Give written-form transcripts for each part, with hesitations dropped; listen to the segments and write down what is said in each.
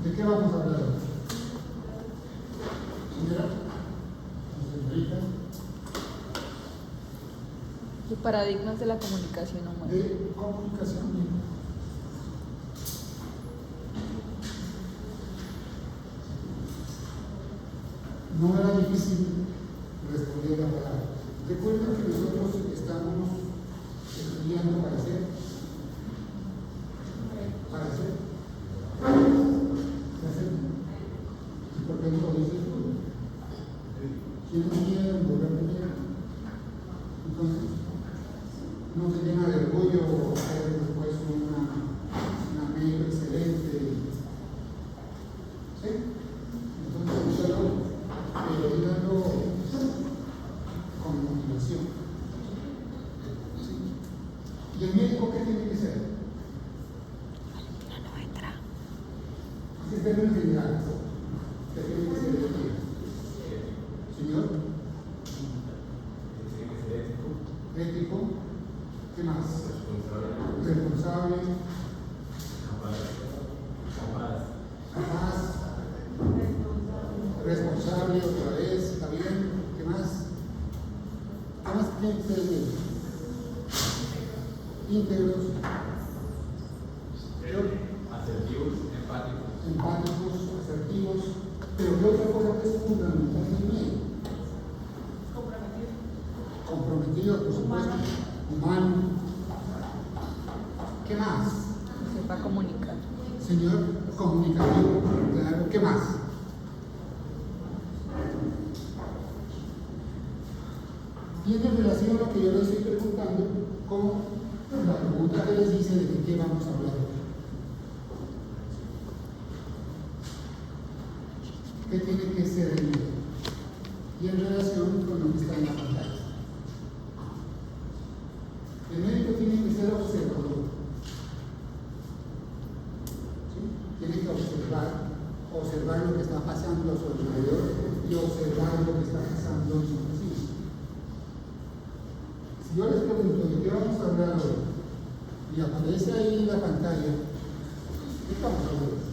¿De qué vamos a hablar hoy? Señora, señorita. Los paradigmas de la comunicación humana. De comunicación. No era difícil responder la palabra. Recuerden que nosotros estamos estudiando parecer. ¿Y por qué no lo dices tú? ¿Quién quiere volver primero? Entonces, no se llena de orgullo hacer después una mail excelente. ¿Sí? Entonces, solo díganlo con motivación. ¿Sí? ¿Y el médico qué tiene que ser? No entra. Así es de en general. ¿Qué tiene que ser el médico? Señor. Ético. ¿Qué más? Responsable. Capaz. Responsable otra vez. ¿Está bien? ¿Qué más? ¿Qué más tiene que ser el médico? Íntegros. Asertivos, Empáticos, asertivos. Pero ¿qué otra cosa que es fundamental en el médico? Comprometido, por supuesto, humano. ¿Qué más? Que sepa comunicar. Señor, comunicativo, claro. ¿Qué más? Tiene relación lo que yo les estoy preguntando con la pregunta que les dice de qué vamos a hablar hoy. ¿Qué tiene que ser el médico? Y en relación con lo que está en la pantalla. El médico tiene que ser observador. ¿Sí? Tiene que observar lo que está pasando a su alrededor y observar lo que está pasando en su paciente. Si yo les pregunto de qué vamos a hablar hoy y aparece ahí en la pantalla, ¿qué vamos a hablar?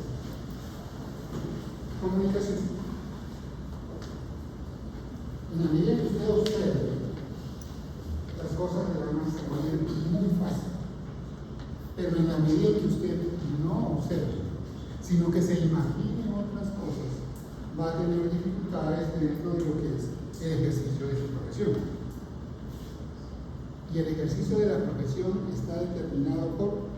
Comunicación. En la medida que usted observe, las cosas le van a salir muy fácil. Pero en la medida que usted no observe, sino que se imagine otras cosas, va a tener dificultades dentro de lo que es el ejercicio de su profesión. Y el ejercicio de la profesión está determinado por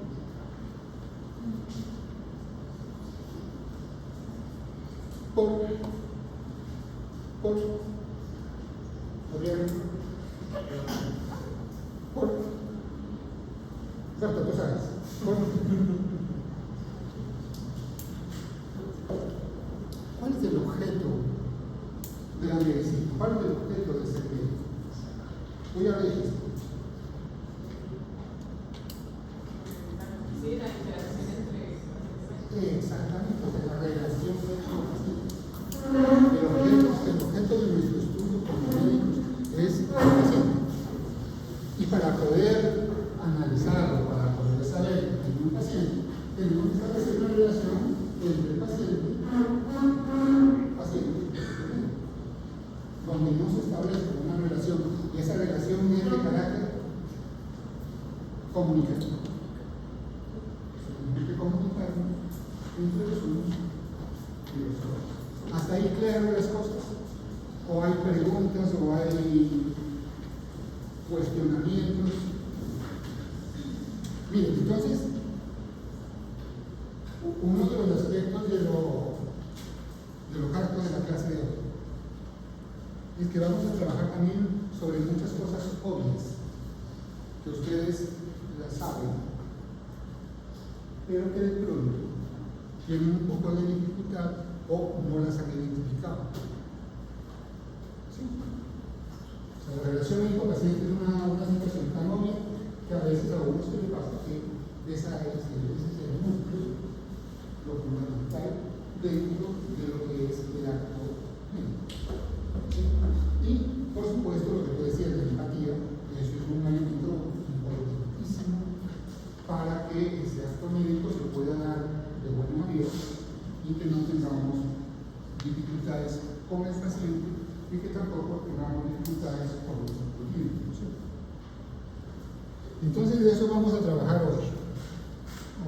exacto, tú sabes. ¿Cuál es el objeto de la medicina? ¿Cuál es el objeto de ser médico? Voy a ver esto. Sí, la interacción entre. Exactamente, de la relación con el paciente. El objeto de nuestro estudio como médicos es el paciente. Y para poder analizarlo, para poder saber que hay un paciente, tenemos que establecer una relación entre el paciente donde no se establece una relación, y esa relación es de carácter comunicativo. Tenemos que comunicarnos entre los unos y los otros. ¿Hasta ahí claro las cosas? ¿O hay preguntas o hay cuestionamientos? Miren, entonces, uno de los aspectos de lo harto de la clase de hoy es que vamos a trabajar también sobre muchas cosas obvias que ustedes las saben, pero que de pronto tienen un poco de dificultad o no las han identificado. ¿Sí? O sea, la relación médico-paciente es una situación tan obvia que a veces a uno se le pasa que ese es el núcleo, lo fundamental dentro de lo que es el acto médico. ¿Sí? Y, por supuesto, lo que puede decir la empatía, eso es un elemento importantísimo para que ese acto médico se pueda dar de buena manera y que no tengamos dificultades con el paciente y que tampoco tengamos dificultades con los pacientes. Entonces de eso vamos a trabajar hoy.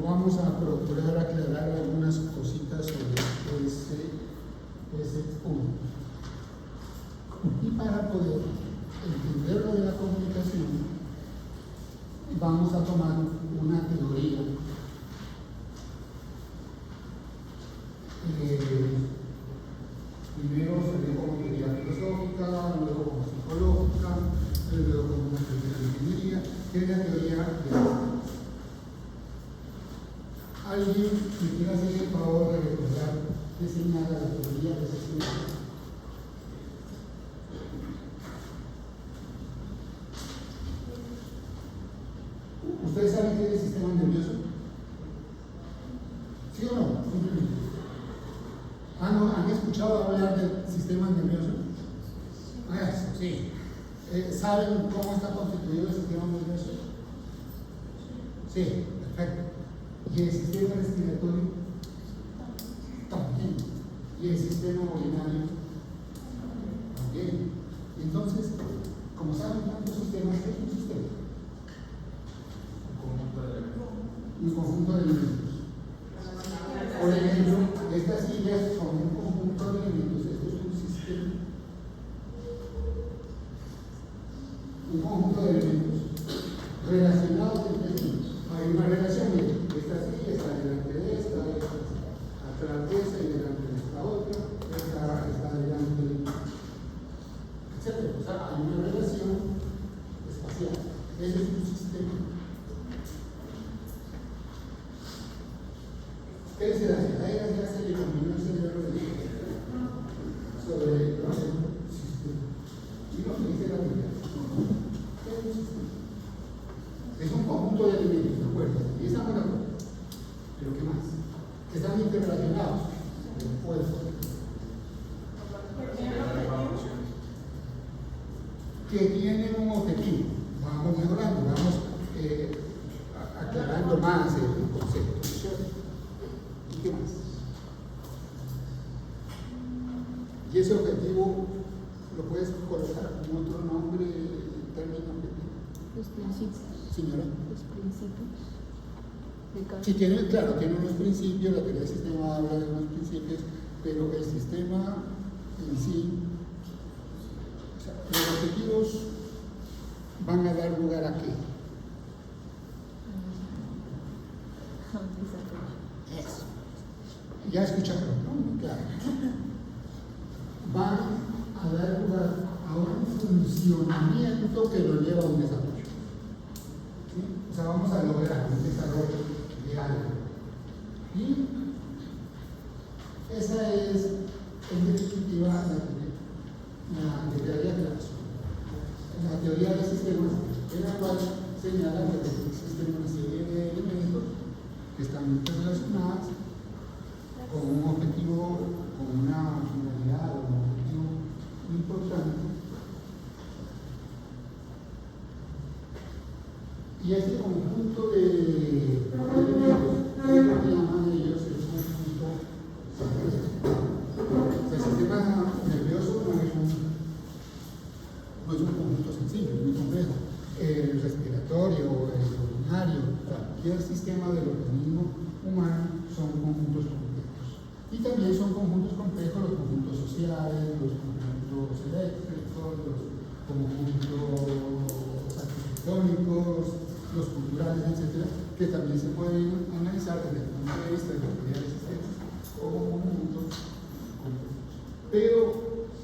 Vamos a procurar aclarar algunas cositas sobre ese punto. Y para poder entender lo de la comunicación, vamos a tomar una teoría primero se ve como teoría filosófica, luego como psicológica, luego como una teoría de ingeniería, que es la teoría de las cosas. ¿Alguien me quiere hacer el favor de recordar qué señala la teoría de sistemas? ¿Ustedes saben qué es el sistema nervioso? ¿Sí o no? Simplemente. ¿Han escuchado hablar del sistema nervioso? Sí. ¿Saben cómo está constituido el sistema nervioso? Sí, perfecto. ¿Y el sistema respiratorio? También. ¿Y el sistema urinario? También. Entonces, como saben tantos sistemas, ¿qué es un sistema? Un conjunto de elementos. Por ejemplo, estas sillas son un conjunto de elementos. Esto es un sistema. Un conjunto de elementos relacionados entre sí. Hay una relación entre esta silla está delante de esta atrás de esta y delante de esta otra, esta está delante de etc. O sea, hay una relación espacial. Ese es un sistema. ¿Qué dice la ciudad? Ya se le combinó el cerebro de sobre el sistema. Y lo que dice la Biblia. ¿Qué es un sistema? Es un conjunto de elementos, ¿de acuerdo? Y estamos de acuerdo. Pero ¿qué más? Que están interrelacionados. Que tienen un objetivo. Vamos mejorando, vamos aclarando más el concepto. ¿Y qué más? Y ese objetivo lo puedes colocar con otro nombre, término objetivo. Los principios. Señora. Los principios. De cada... Sí, claro, tiene unos principios, la teoría del sistema habla de unos principios, pero el sistema en sí, o sea, los objetivos van a dar lugar a qué? Eso. Ya escucharon, ¿no? Claro. Van a dar lugar a un funcionamiento que lo lleva a un desarrollo. ¿Sí? O sea, vamos a lograr un desarrollo de algo. Y esa es, en definitiva, la teoría de la razón. La teoría de sistemas, en la cual señala que existen una serie de elementos que están interrelacionados con un objetivo, con una finalidad o un objetivo importante. Y este conjunto de elementos, es lo que llaman ellos el conjunto sencillo. El sistema nervioso no es un conjunto sencillo, es muy complejo. El respiratorio, el urinario, cualquier sistema del organismo humano son conjuntos complejos. Y también son conjuntos complejos los conjuntos sociales, los conjuntos eléctricos, los conjuntos arquitectónicos, los culturales, etcétera, que también se pueden analizar desde el punto de vista de la teoría de sistemas como conjuntos complejos. Pero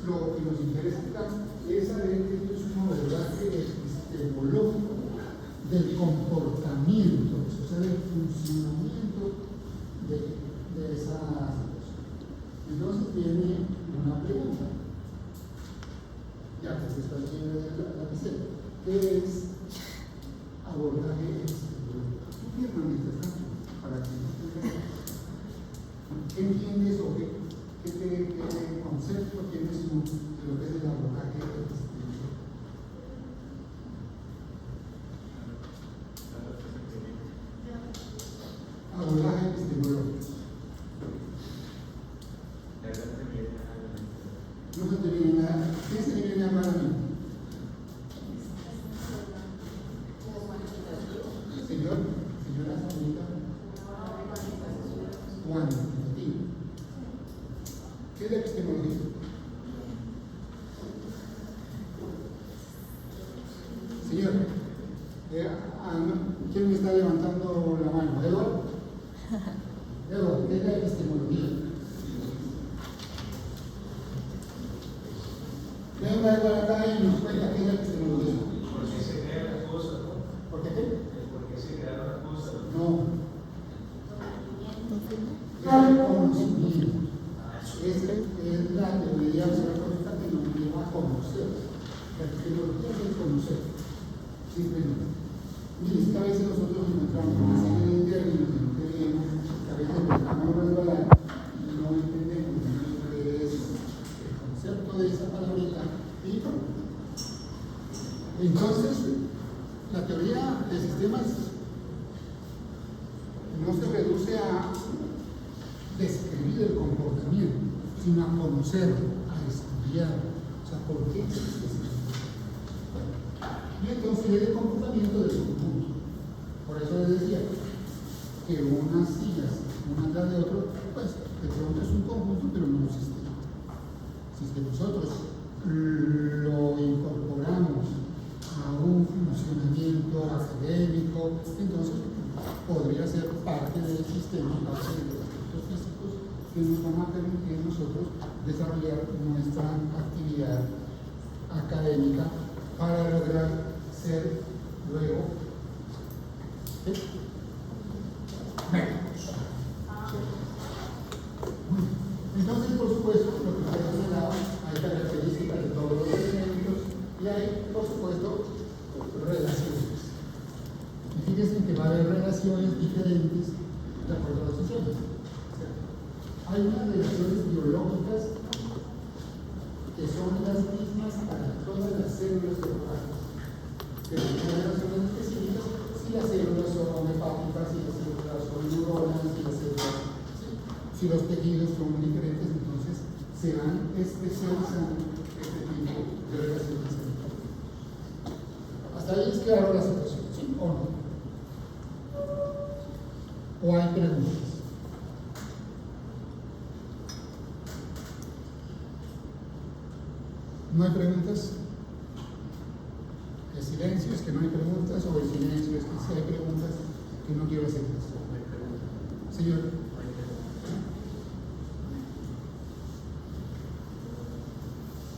lo que nos interesa acá es saber que esto es un abordaje epistemológico del comportamiento, o sea, del funcionamiento de esa situación. Entonces viene una pregunta, ya que se está haciendo la receta, ¿qué es abordaje epistemológico? Firma mientras tanto, para que no te ¿qué entiendes o qué concepto tienes tú de lo que es el abordaje epistemológico? Abordaje epistemológico. Señora señorita, cuantitativo. ¿Qué es la epistemología? Señor, ¿quién me está levantando la mano? ¿Eduardo? Eduardo, ¿qué es la epistemología? Venga Eduardo acá y nos cuenta qué es la epistemología. ¿Por qué se crean las cosas, no? ¿Por qué? ¿Por qué se crearon las cosas? No. Es el conocimiento. Es la teoría correcta que nos lleva a conocer. La epistemología es el conocer. Simplemente. Mire, es que a veces nosotros encontramos una serie de términos que no queremos, que a veces empezamos a resbalar y no entendemos qué es el concepto de esa palabrita. Y entonces, la teoría de sistemas no se reduce a describir el comportamiento, sino a conocerlo, a estudiar. O sea, ¿por qué existe ese comportamiento? Y entonces es el comportamiento de su conjunto. Por eso les decía que unas sillas, una tras de otro, pues de pronto es un conjunto, pero no un sistema. Si es que nosotros lo incorporamos a un funcionamiento académico, entonces podría ser parte del sistema, parte de los aspectos físicos que nos van a permitir nosotros desarrollar nuestra actividad académica para lograr ser luego médicos. Entonces, por supuesto, lo que ustedes señalaban, hay características de todos los elementos y hay, por supuesto, relaciones. Y fíjense que va a haber relaciones diferentes de acuerdo a los sistemas. O sea, hay unas relaciones biológicas que son las mismas para todas las células corporales. Pero hay relaciones específicas si las células son hepáticas, si las células son neuronas, si los tejidos son diferentes, entonces se van especializando este tipo de relaciones. Hasta ahí es claro la situación, ¿sí o no? ¿O hay preguntas? ¿No hay preguntas? El silencio es que no hay preguntas, o el silencio es que sí hay preguntas que no quiero hacerlas. Señor.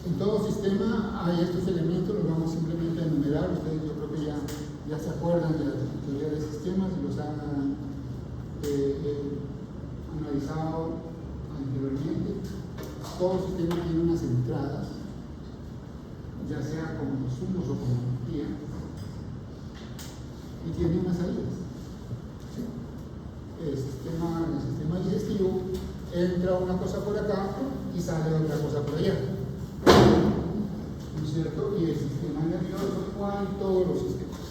En todo sistema hay estos elementos, los vamos simplemente a enumerar. Ustedes yo creo que ya se acuerdan de la teoría de sistemas y los han analizado anteriormente. Todo sistema tiene unas entradas, ya sea como insumos o como energía, y tiene unas salidas. ¿Sí? El sistema digestivo entra una cosa por acá y sale otra cosa por allá. ¿No es cierto? Y el sistema nervioso igual, todos los sistemas.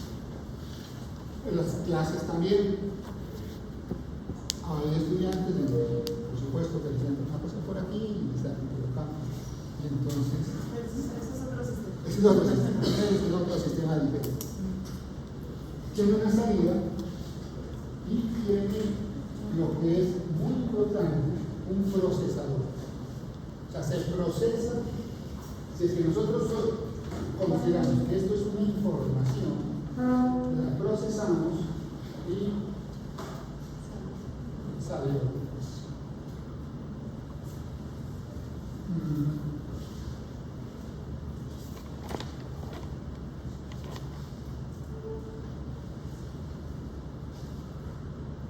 En las clases también hay estudiantes, por supuesto, que dicen una cosa por aquí y están por acá. Y entonces, ese es otro sistema diferente. Tiene una salida y tiene lo que es muy importante, un procesador. O sea, se procesa. Si es que nosotros consideramos que esto es una información, la procesamos y sale otra cosa.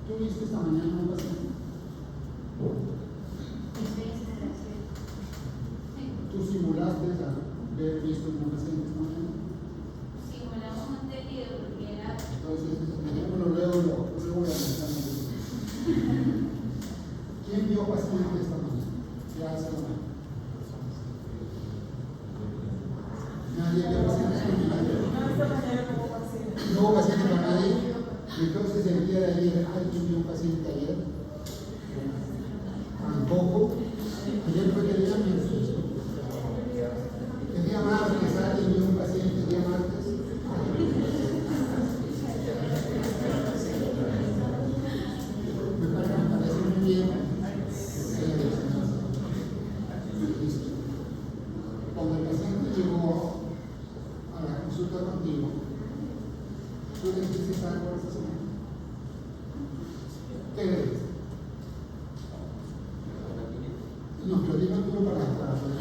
¿Tú viste esta mañana un paciente? ¿Tú simulaste haber visto un paciente esta mañana? Simulamos un tejido porque era. Entonces, luego voy a pensar en eso. ¿Quién vio paciente esta mañana? Ya hace una. Nadie vio paciente esta mañana. No hubo paciente para nadie. Entonces, el día de ayer, ¿alguien vio un paciente ayer? Tampoco. Ayer fue el día miércoles. El día martes, ¿alguien vio un paciente el día martes?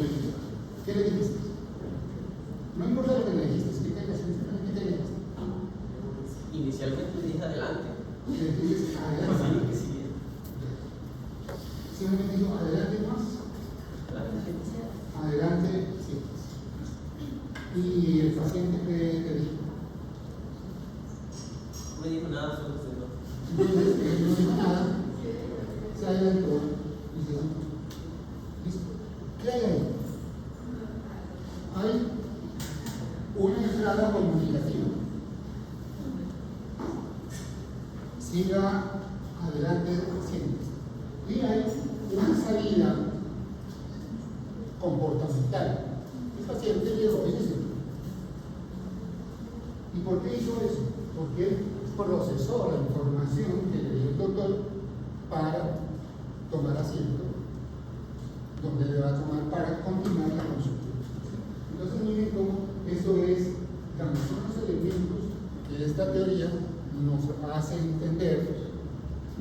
dijiste? ¿Qué le dijiste? No importa lo que le dijiste, explícale simplemente qué le dijiste. Inicialmente le dije adelante. Le dijiste adelante. Sí, que sí. Simplemente dijo adelante más. Adelante, sí. Y el paciente que te dijo. No me dijo nada sobre usted, ¿no? Entonces, no dijo nada, se adelantó y se dijo, listo. ¿Qué hay ahí? Hay una entrada comunicativa. Siga adelante siempre. Y hay una salida comportamental. El paciente llegó y dice, ¿y por qué hizo eso? Porque él procesó la información que le dio el doctor para tomar asiento, donde le va a tomar para continuar la consulta. Entonces miren cómo eso es, son los elementos que esta teoría nos hace entender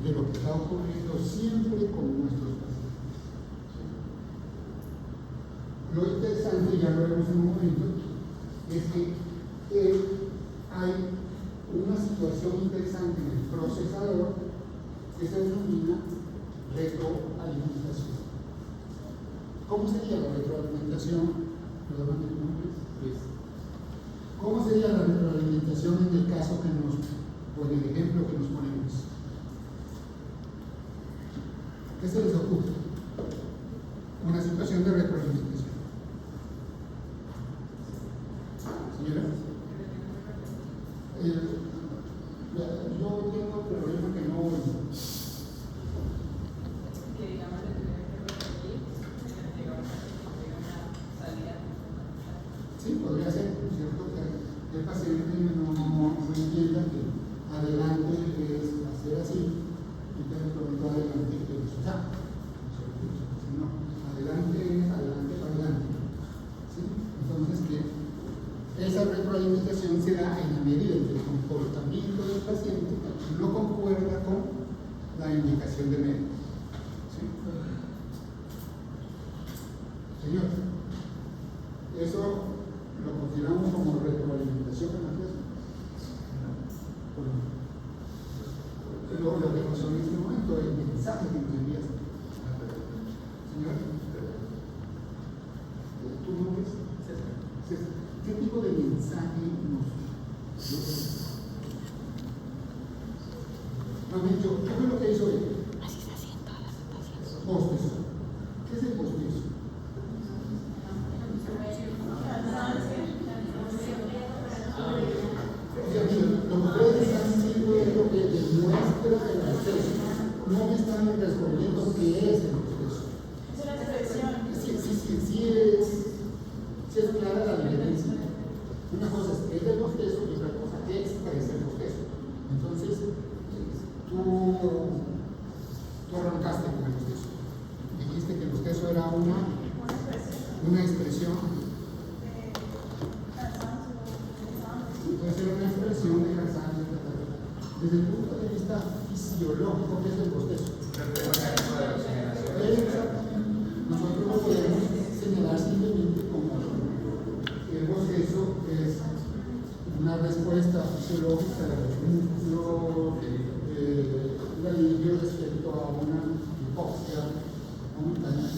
de lo que está ocurriendo siempre con nuestros pacientes. Lo interesante, ya lo vemos en un momento, es que hay una situación interesante en el procesador que se denomina retroalimentación. ¿Cómo sería la retroalimentación? Perdón, ¿el nombre? Luis. ¿Cómo sería la retroalimentación en el caso que o en el ejemplo que nos ponemos? ¿Qué se les ocurre? Una situación de retroalimentación. Señora, yo tengo el problema que no oigo. Que digamos le tuvieron que repetir, llega una salida. Sí, podría ser, ¿cierto? Que el paciente no entienda que adelante es hacer así, y que el momento adelante es ya. No, adelante es adelante para adelante. ¿Sí? Entonces, que esa retroalimentación se da en la medida en que el comportamiento del paciente no concuerda con la indicación del médico. ¿Sí? Señor, eso lo consideramos como retroalimentación en la clase. Lo que pasó en este momento, el mensaje que nos envías. Señor, ¿tu nombre es? César. ¿Qué tipo de mensaje nos dicho? ¿Qué fue lo que hizo él? Así se hacen todas las votaciones. Bostezo. ¿Qué es el bostezo? O sea, mira, lo que ustedes están diciendo es lo que demuestra el bostezo. No me están respondiendo qué es el bostezo. Es una expresión. Sí es clara la diferencia. Una cosa es el bostezo y otra cosa que expresa el bostezo. Entonces, tú arrancaste con el bostezo. Dijiste que el bostezo era una expresión. Entonces era una expresión de cansancio. Desde el punto de vista fisiológico, ¿qué es el bostezo? Nosotros lo podemos señalar simplemente como el bostezo es una respuesta fisiológica del músculo, un alivio respecto a una hipoxia momentánea.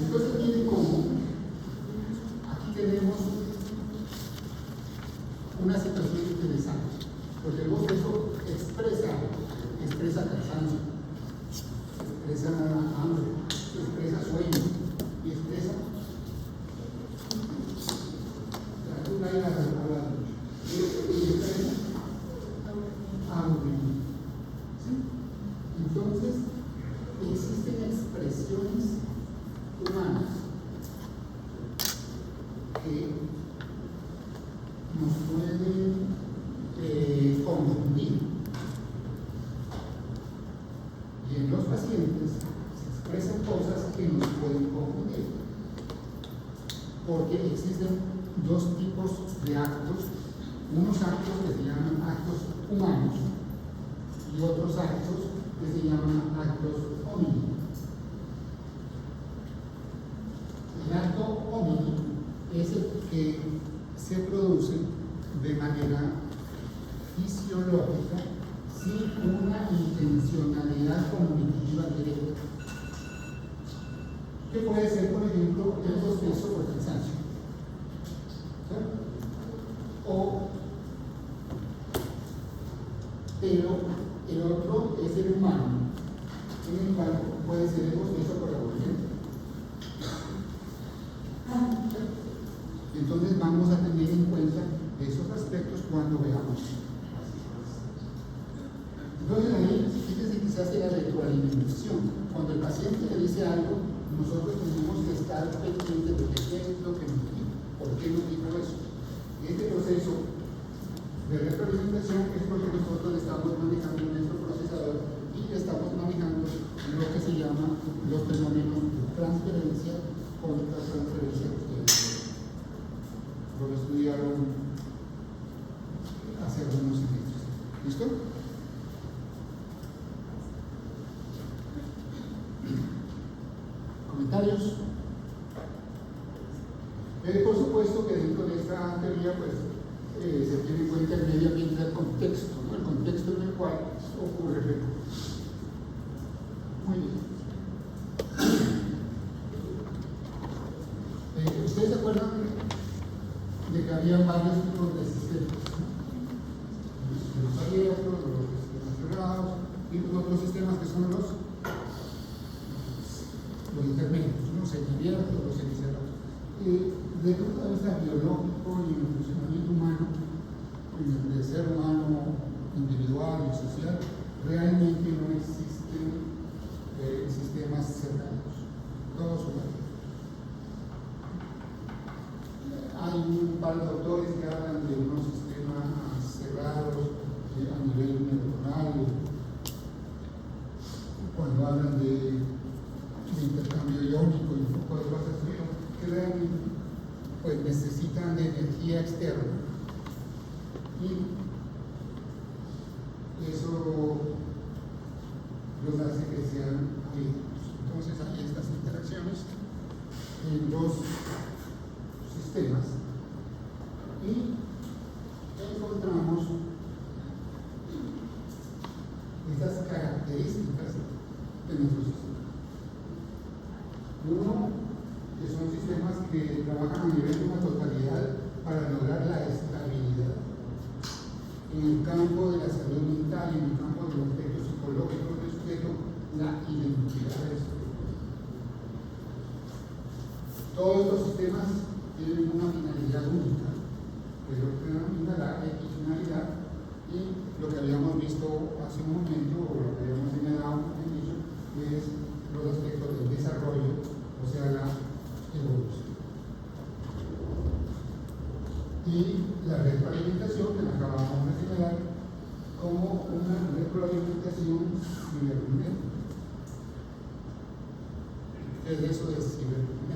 Entonces, miren cómo aquí tenemos una situación interesante, porque el bostezo expresa cansancio, expresa hambre, expresa sueño y expresa entonces existen expresiones humanas que nos pueden confundir, y en los pacientes se expresan cosas que nos pueden confundir, porque existen dos tipos de actos, unos actos que se llaman actos humanos y otros actos que se llaman actos homínicos. El acto homini es el que se produce de manera fisiológica sin una intencionalidad comunicativa directa, que puede ser, por ejemplo, el bostezo o el cansancio, pero el otro es el humano, en el cual puede ser el bostezo por aburrimiento. Entonces vamos a tener en cuenta esos aspectos cuando veamos. Entonces ahí, fíjense que se hace la retroalimentación. Cuando el paciente le dice algo, nosotros tenemos que estar pendientes de qué es lo que nos dijo, por qué nos dijo eso. Este proceso de retroalimentación es porque nosotros estamos manejando nuestro procesador y estamos manejando lo que se llama los fenómenos de transferencia contra transferencia que ustedes lo estudiaron hace algunos semestres. ¿Listo? ¿Comentarios? Por supuesto que dentro de esta teoría pues, se tiene en cuenta el medio ambiente del contexto, ¿no? El contexto en el cual ocurre el fenómeno. Muy bien. ¿Ustedes se acuerdan de que había varios tipos de sistemas? Los sistemas abiertos, los sistemas cerrados y los otros sistemas que son los intermedios, los semiabiertos, los semicerrados. Desde el punto de vista biológico y en el funcionamiento humano, en el ser humano individual y social, realmente no existen sistemas cerrados, todos son abiertos. Hay un par de autores que hablan de unos sistemas cerrados a nivel neuronal, cuando hablan de intercambio iónico y un poco de cosas así, que realmente pues, necesitan de energía externa y eso los hace que sean abiertos. Entonces hay estas interacciones en los sistemas y encontramos estas características de nuestro sistema. Uno, que son sistemas que trabajan a nivel de una totalidad para lograr la estabilidad. En el campo de la salud mental y en el campo de los aspectos psicológicos del sujeto, la identidad del sujeto. Todos estos sistemas tienen una finalidad única, que es lo que denomina la equifinalidad, y lo que habíamos visto hace un momento, o lo que habíamos señalado en inicio, es los aspectos del desarrollo, o sea, la evolución. Y la retroalimentación, que la acabamos de señalar, como una retroalimentación cibernética. ¿Qué es eso de cibernética?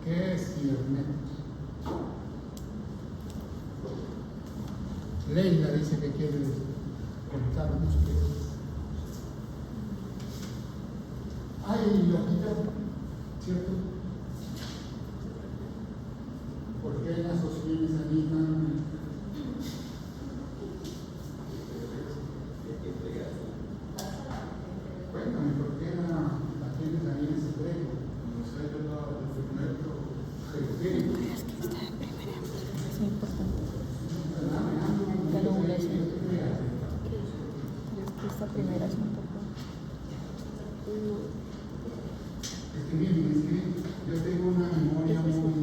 ¿Qué es cibernética? Leila dice que quiere contarnos qué es. Hay lógica, ¿cierto? ¿Por qué las sociedades animan? Cuéntame, ¿por qué la gente también es secreto? No sé, yo no primero. Es que está en primera, es muy importante. Pero una es esta primera es un poco. Es que miren, es que yo tengo una memoria muy.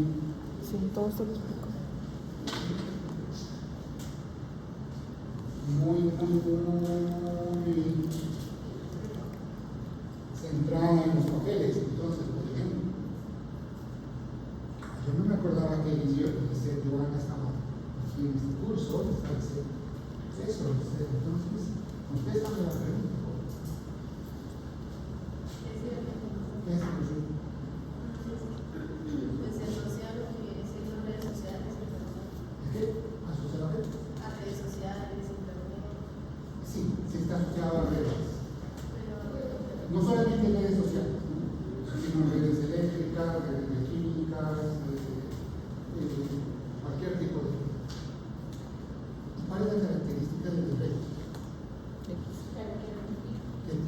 Sí, todo esto lo explico. Muy centrada en los papeles. Entonces, por ejemplo, yo no me acordaba que el Joana estaba aquí en este curso, está eso. Entonces, ustedes saben la pregunta. ¿Qué es eso? Pues se asocia a lo que viene siendo redes sociales, ¿Qué? ¿Asociado a qué? a redes sociales, internet. Sí, sí está asociado a redes. Pero No solamente redes sociales.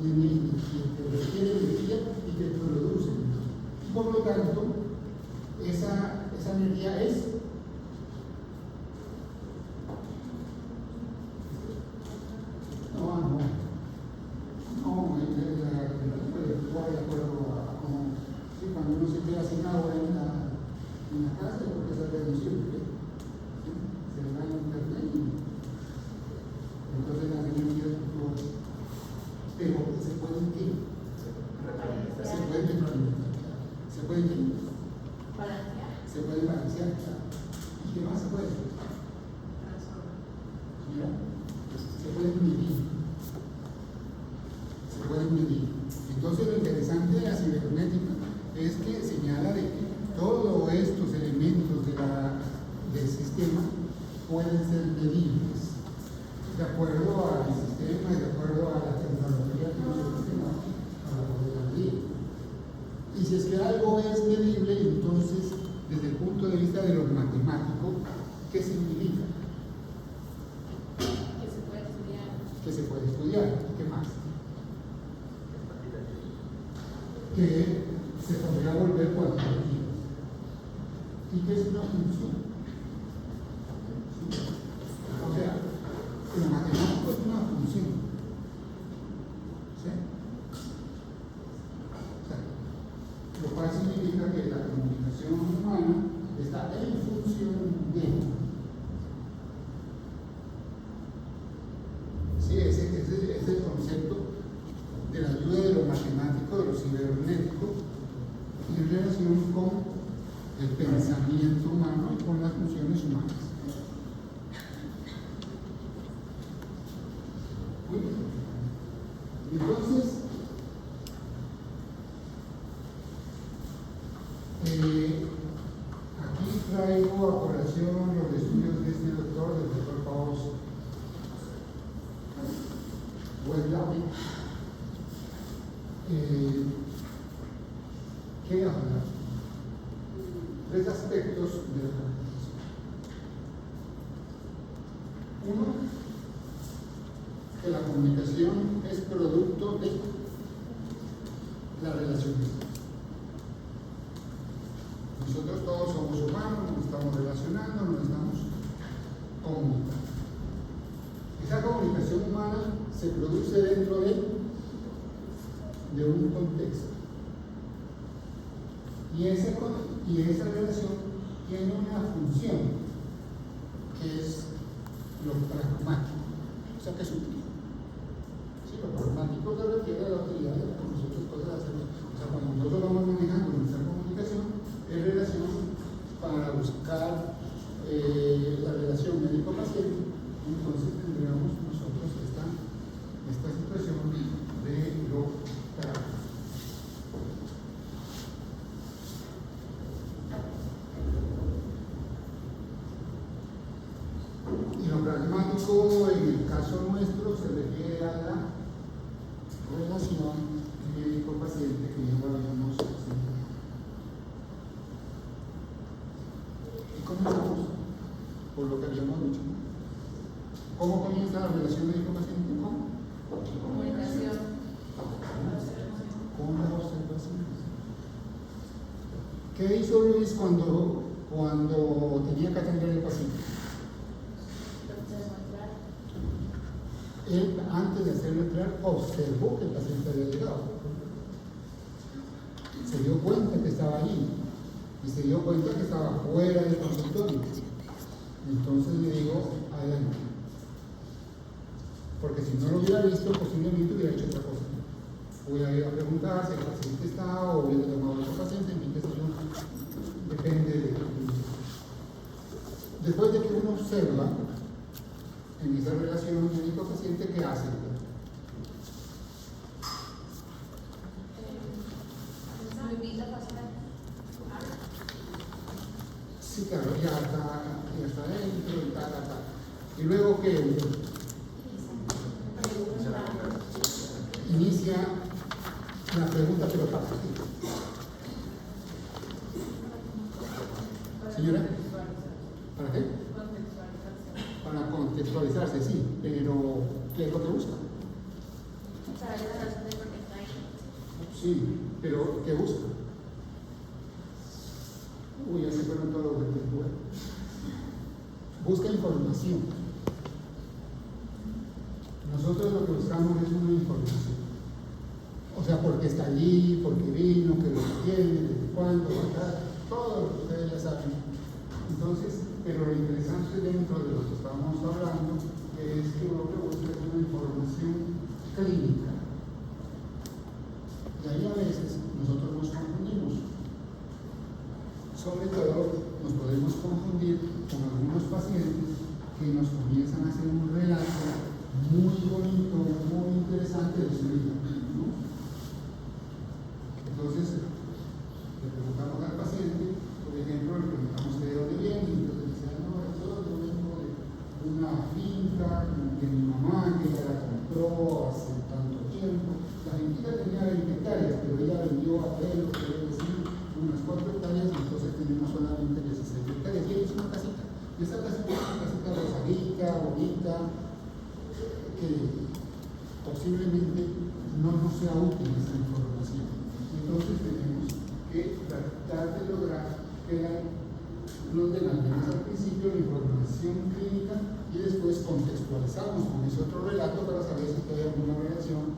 que requiere energía y que produce. Por lo tanto, esa energía es de acuerdo a cómo, sí, cuando uno se queda sin agua en la casa, porque es reducible, ¿sí? Se le va el internet y entonces las energías pero se pueden ¿qué? Se pueden balancear. ¿Y qué más se puede? Mira, se pueden medir. Entonces lo interesante de la cibernética es que señala de que todos estos elementos del sistema pueden ser medibles de acuerdo al sistema y de acuerdo a la tecnología que nosotros tenemos para poder medir. Y si es que algo es medible, entonces desde el punto de vista de lo matemático, ¿qué significa? Que se puede estudiar. Que se puede estudiar. ¿Qué más? Que se podría volver cuantitativo. ¿Y qué es una función? ¿Sí? O sea, lo matemático es una función. ¿Sí? O sea, lo cual significa que la comunicación humana está en función de. Sí, ese es el concepto de la ayuda de lo matemático, de lo cibernético, en relación con el pensamiento humano y con las funciones humanas. Muy bien. Entonces, aquí traigo a colación los estudios de este doctor, del doctor Paus Wendlake, que habla tres aspectos de la comunicación. Uno, que la comunicación es producto de la relación. Nosotros todos somos humanos, nos estamos relacionando, nos estamos comunicando. Esa comunicación humana se produce dentro de un contexto. Y esa relación tiene una función que es lo pragmático, o sea que es útil. Sí, lo pragmático se refiere a la utilidad de lo que nosotros podemos hacer. O sea, cuando nosotros vamos manejando nuestra comunicación, es relación para buscar la relación médico-paciente, entonces tendríamos nosotros esta situación de lo pragmático. Y lo pragmático en el caso nuestro se refiere a la relación médico-paciente que ya lo habíamos señalado. Y comenzamos por lo que habíamos dicho. ¿Cómo comienza la relación médico-paciente? ¿Cómo? Comunicación. Con la observación. ¿Qué hizo Luis cuando tenía que atender al paciente? Él, antes de hacerlo entrar, observó que el paciente había llegado. Se dio cuenta que estaba allí y se dio cuenta que estaba fuera del consultorio. Entonces le digo, adelante. Porque si no lo hubiera visto, posiblemente hubiera hecho otra cosa. Hubiera ido a preguntar si el paciente está o hubiera llamado a otro paciente, en fin, qué sé yo. Depende de. Después de que uno observa en esa relación médico-paciente, ¿qué hace? Lo invita a pasar. Sí, claro, ya está dentro y tal. Y luego que inicia la pregunta, pero ¿para qué? Señora, ¿para qué? Para contextualizarse, sí, pero ¿qué es lo que busca? ¿Sabes la razón de por qué está ahí? Sí, pero ¿qué busca? Uy, ya se fueron todos los del web. Busca información. Nosotros lo que buscamos es una información. O sea, por qué está allí, por qué vino, qué lo tiene, desde cuándo, acá, todo lo que ustedes ya saben. Entonces, pero lo interesante dentro de lo que estábamos hablando es que lo que busca es una información clínica. Y ahí a veces nosotros nos confundimos. Sobre todo nos podemos confundir con algunos pacientes que nos comienzan a hacer un relato muy bonito, muy interesante de su vida, ¿no? Entonces, le preguntamos al paciente, por ejemplo, le preguntamos de dónde viene, y entonces dice, no, yo vengo de una finca de mi mamá que ella la compró hace tanto tiempo. La finquita tenía 20 hectáreas, pero ella vendió a él, lo que quiere decir, unas 4 hectáreas, y entonces tenemos solamente 16 hectáreas. Y es una casita. Y esa casita es una casita rosadita, bonita, que posiblemente no nos sea útil esa información. Entonces tenemos que tratar de lograr que nos den al menos al principio la información clínica y después contextualizamos con ese otro relato para saber si hay alguna relación,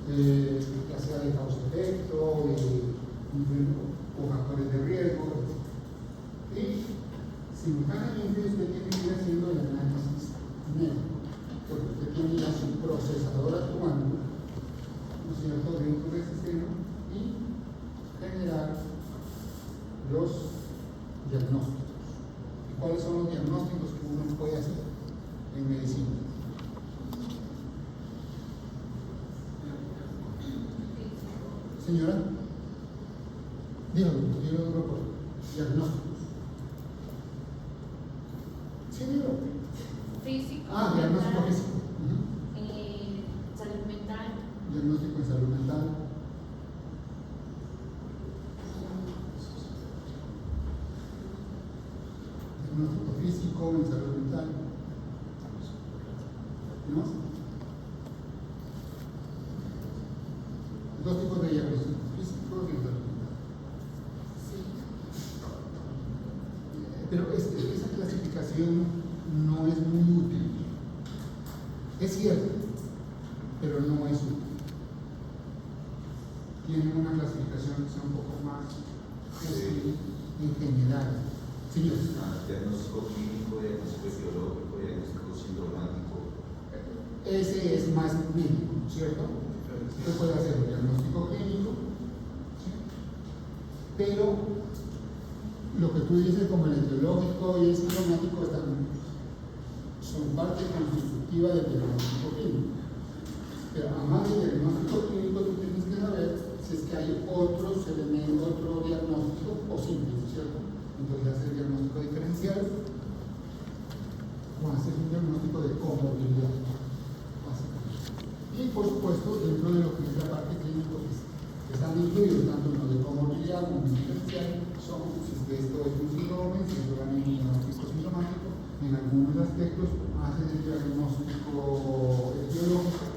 ya sea de causa-efecto, o factores de riesgo. Y simultáneamente usted tiene que ir haciendo el análisis médico, porque usted tiene ya su procesador actuando, ¿no es cierto?, dentro del sistema y generar los diagnósticos. ¿Y cuáles son los diagnósticos que uno puede hacer en medicina? Señora, dígalo por diagnósticos. Sí, dígalo. Físico. Diagnóstico mental, físico. Salud mental. Diagnóstico en salud mental. Diagnóstico físico en salud mental. ¿No? Dos tipos de diagnósticos físicos y en salud mental. Pero esa clasificación no es muy útil. Es cierto, pero no es útil. Tienen una clasificación que sea un poco más en general. Sí, diagnóstico clínico, diagnóstico etiológico, diagnóstico sintomático. Ese es más médico, ¿cierto? Usted puede hacer un diagnóstico clínico, ¿sí? Pero lo que tú dices como el etiológico y el sintomático son parte constitutiva del diagnóstico clínico. Pero además del diagnóstico clínico, tú tienes que saber si es que hay otros elementos, otro diagnóstico posible, ¿cierto? Entonces hacer el diagnóstico diferencial o hacer un diagnóstico de comorbilidad, básicamente. Y por supuesto, dentro de lo que es la parte clínica, que están incluidos tanto en lo de comorbilidad como en diferencial, son si esto es un síndrome, si es un diagnóstico sintomático, en algunos aspectos hacen el diagnóstico etiológico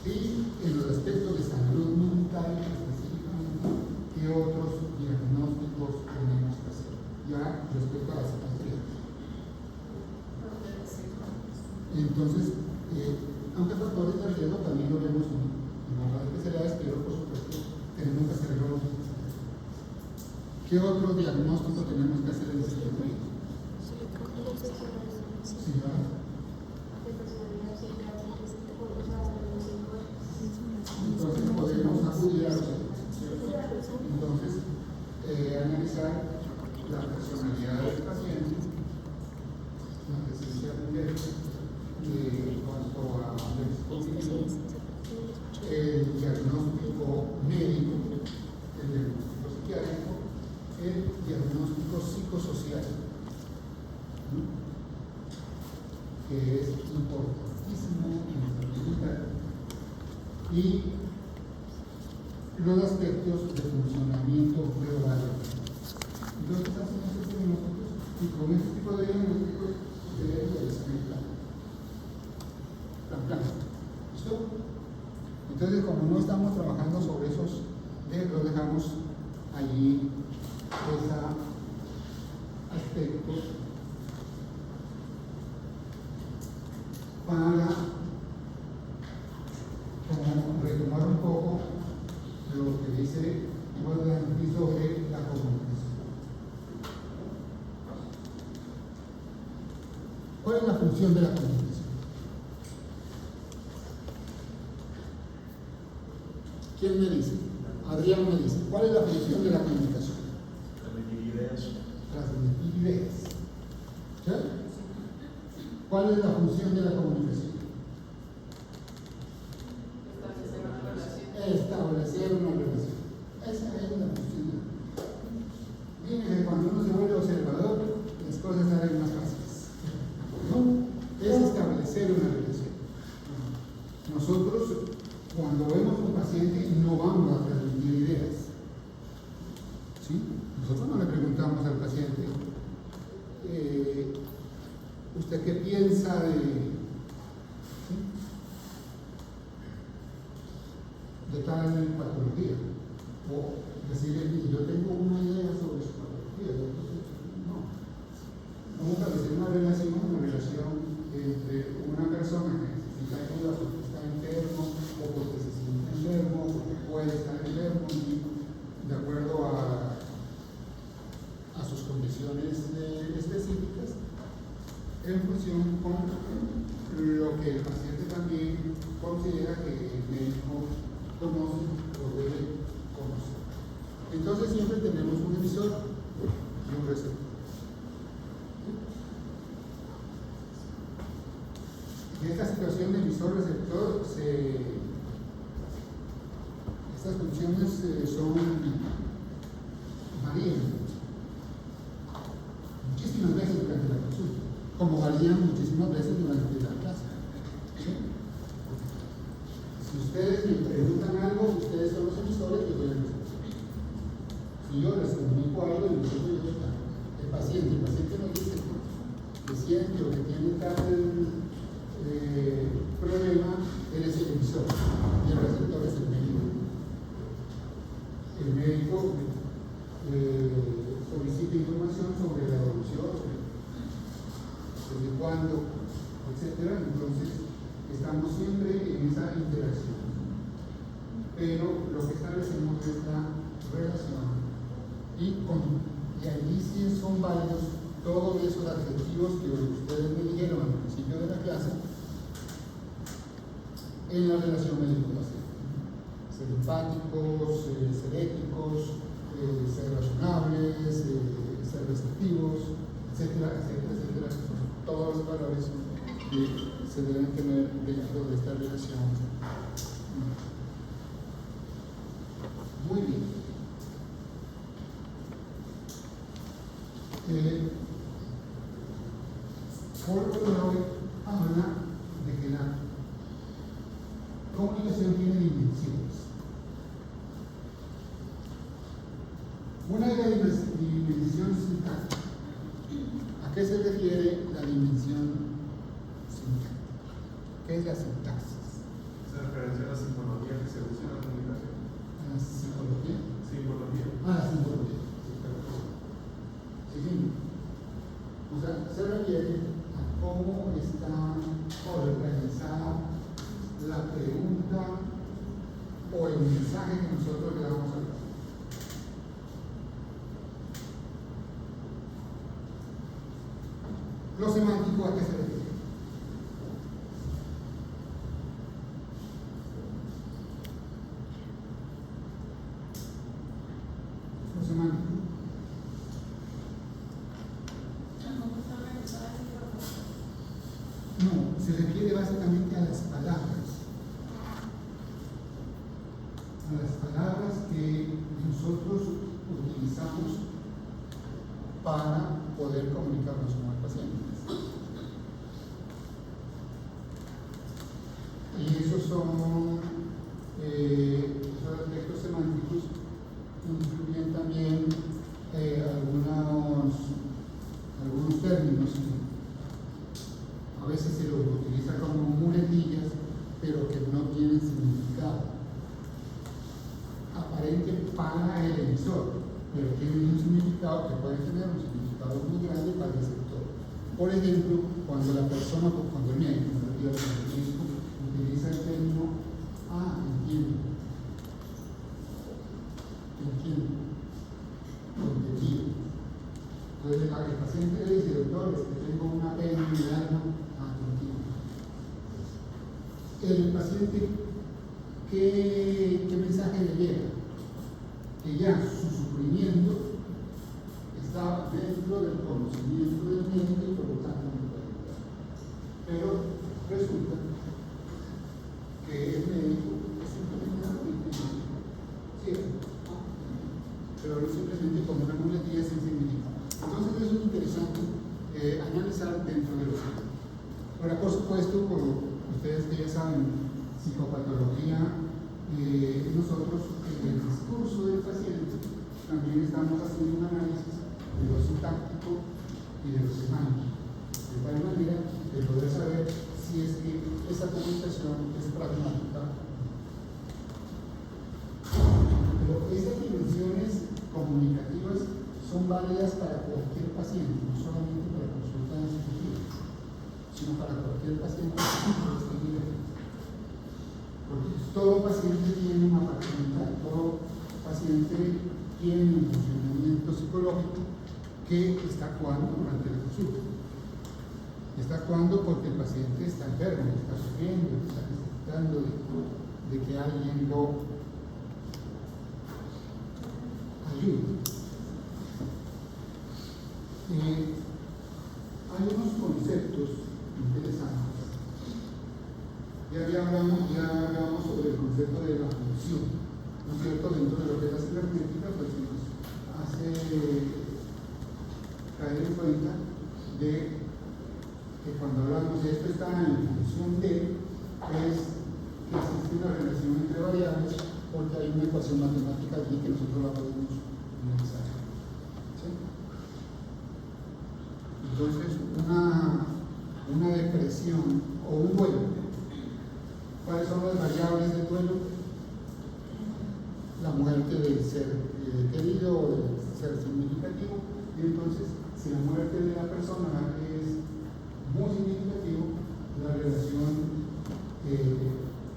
y en los aspectos de salud mental específicamente, ¿qué otros diagnósticos tenemos que hacer? Ya respecto a la psiquiatría. Entonces, aunque factores de riesgo también lo vemos en otras especialidades, pero por supuesto tenemos que hacerlo. ¿Qué otro diagnóstico tenemos que hacer en psiquiatría? Señora. Entonces podemos acudir a los entonces analizar la personalidad del paciente, la presencia de en cuanto a el diagnóstico médico, el diagnóstico psiquiátrico, el diagnóstico psicosocial, ¿no?, que es importantísimo en la salud mental, y los aspectos de funcionamiento global. Entonces hacemos estos diagnósticos y con este tipo de diagnósticos se realiza el plan. ¿Listo? Entonces, como no estamos trabajando sobre esos, lo dejamos allí, ese aspecto, para como retomar un poco lo que dice Wolfgang sobre la comunicación. ¿Cuál es la función de la comunicación? ¿Quién me dice? Adrián me dice. ¿Cuál es la función de la comunicación? Transmitir ideas. Transmitir ideas. ¿Sí? ¿Cuál es la función de la comunicación? Establecer una relación. Establecer una relación. Esa es la función. Miren que cuando uno se vuelve observador, las cosas salen más fáciles. ¿No? Es establecer una relación. Nosotros, cuando vemos un paciente, no vamos a transmitir ideas. ¿Sí? Nosotros no le preguntamos al paciente, ¿usted qué piensa de, ¿sí?, de tal patología? O decirle, yo tengo una idea sobre su patología. Entonces, no. Vamos a establecer una relación entre una persona que necesita ayuda porque está enfermo o porque se siente enfermo, porque puede estar enfermo, y de acuerdo a sus condiciones específicas, en función con lo que el paciente también considera que el médico conoce o debe conocer. Entonces siempre tenemos un emisor y un receptor. En esta situación de emisor-receptor, estas funciones varían muchísimas veces durante la consulta, como varían muchísimas veces durante la clase. ¿Sí? Si ustedes me preguntan algo, ustedes son los emisores, yo doy el receptor. Si yo les comunico algo, el paciente nos dice que siente o que tiene tal problema, él es el emisor y el receptor es el médico. El médico solicita información sobre la evolución, desde cuándo, etc. Entonces, estamos siempre en esa interacción. Pero lo que establecemos es la relación. Y allí sí son válidos todos esos adjetivos que ustedes me dijeron al principio de la clase en la relación médico-paciente. Ser empáticos, ser éticos, ser razonables, ser receptivos, etcétera, etcétera, etcétera. Son todos los valores que se deben tener dentro de esta relación. Muy bien. Paul Freud habla de que la comunicación tiene dimensiones. Una de las dimensiones sintácticas. ¿A qué se refiere la dimensión sintáctica? ¿Qué es la sintaxis? Se referencia a la simbología que se usa en la comunicación. ¿La psicología? Simbología. La simbología. Sí. O sea, se refiere a cómo está organizada la pregunta o el mensaje que nosotros le damos al paciente. Lo semántico, ¿a qué se refiere? Lo semántico. No, se refiere básicamente a las palabras. A las palabras que nosotros utilizamos para poder comunicarnos con el paciente. Y esos son esos aspectos semánticos, incluyen también algunos términos. A veces se los utiliza como muletillas pero que no tienen significado aparente para el emisor, pero tienen un significado que puede tener un significado muy grande para el receptor. Por ejemplo, cuando el médico, utiliza el término, entiendo, entendido. Entonces el paciente le dice, doctor, es que tengo una pena en el alma, entiendo. El paciente, ¿qué mensaje le llega? Que ya su sufrimiento está dentro del conocimiento del médico y por lo tanto no puede ayudar. Pero resulta que el médico es simplemente cierto, pero no simplemente como una muletilla sin significado. Entonces eso es interesante analizar dentro de los temas. Ahora, por supuesto, como ustedes que ya saben, psicopatología, nosotros en el discurso del paciente también estamos haciendo un análisis de lo sintáctico y de lo semántico, de tal manera de poder saber si es que esa comunicación es pragmática. Pero esas dimensiones comunicativas son válidas para cualquier paciente, no solamente para consultas ejecutivas, sino para cualquier paciente que esté en nivel. Porque todo paciente tiene una parte mental, todo paciente tiene un funcionamiento psicológico que está actuando durante la consulta. Está actuando porque el paciente está enfermo, está sufriendo, está necesitando de que alguien lo ayude. Hay unos conceptos interesantes. Ya hablamos sobre el concepto de la función, ¿no es cierto? Dentro de lo que es la cibernética, pues nos hace caer en cuenta de que cuando hablamos de esto está en función de, es que existe una relación entre variables porque hay una ecuación matemática allí que nosotros la podemos analizar. ¿Sí? Entonces, una depresión o un duelo. ¿Cuáles son las variables del duelo? La muerte del ser querido o del ser significativo. Y entonces, si la muerte de la persona es muy significativo, la relación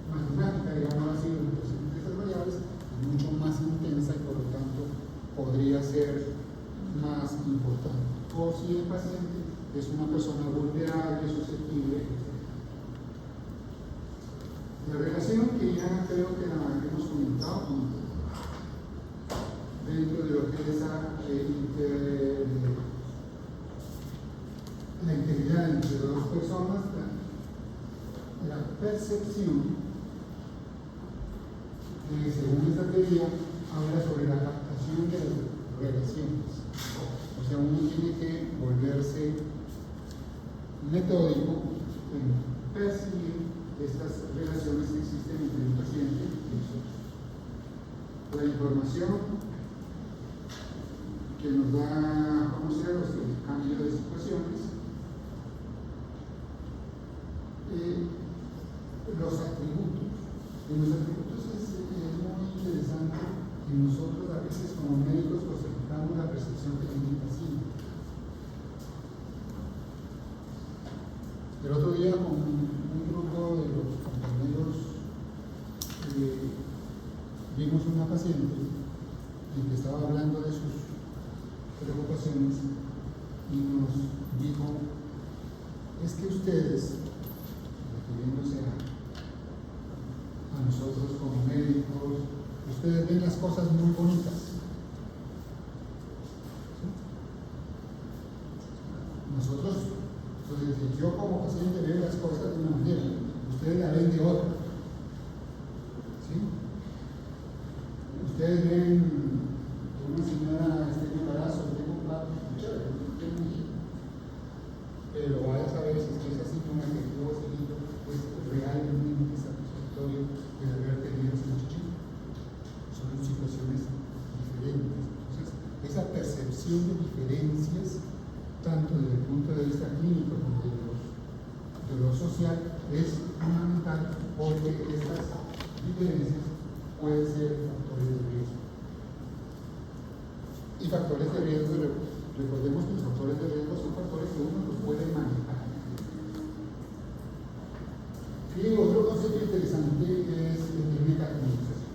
matemática, digamos así, de esas variables es mucho más intensa y por lo tanto podría ser más importante. O si el paciente es una persona vulnerable, susceptible, etc. La relación que ya creo que la hemos comentado dentro de lo que es la integridad entre dos personas, la percepción, que según esta teoría habla sobre la captación de las relaciones. O sea, uno tiene que volverse metódico en percibir estas relaciones que existen entre el paciente y nosotros. La información que nos da a conocer el cambio de situaciones, los atributos. En los atributos es muy interesante que nosotros a veces como médicos cosificamos la percepción que tiene el paciente. El otro día con un grupo de los compañeros vimos una paciente que estaba hablando de sus preocupaciones y nos dijo, es que ustedes, refiriéndose a nosotros como médicos, ustedes ven las cosas muy bonitas. ¿Sí? Nosotros, entonces, yo como paciente veo las cosas de una manera, ustedes la ven de otra. ¿Sí? Ustedes ven una señora en embarazo, tengo un plato, chévere, tengo un hijo. Pero vaya a saber si es que esa señora que tuvo ese hijo es realmente satisfactorio de haber tenido ese muchachito. Son situaciones diferentes. Entonces, esa percepción de diferencias, tanto desde el punto de vista clínico como de lo social, social es fundamental porque estas diferencias pueden ser factores de riesgo. Y factores de riesgo, recordemos que los factores de riesgo son factores que uno los puede manejar. Y otro concepto interesante es el metacomunicación.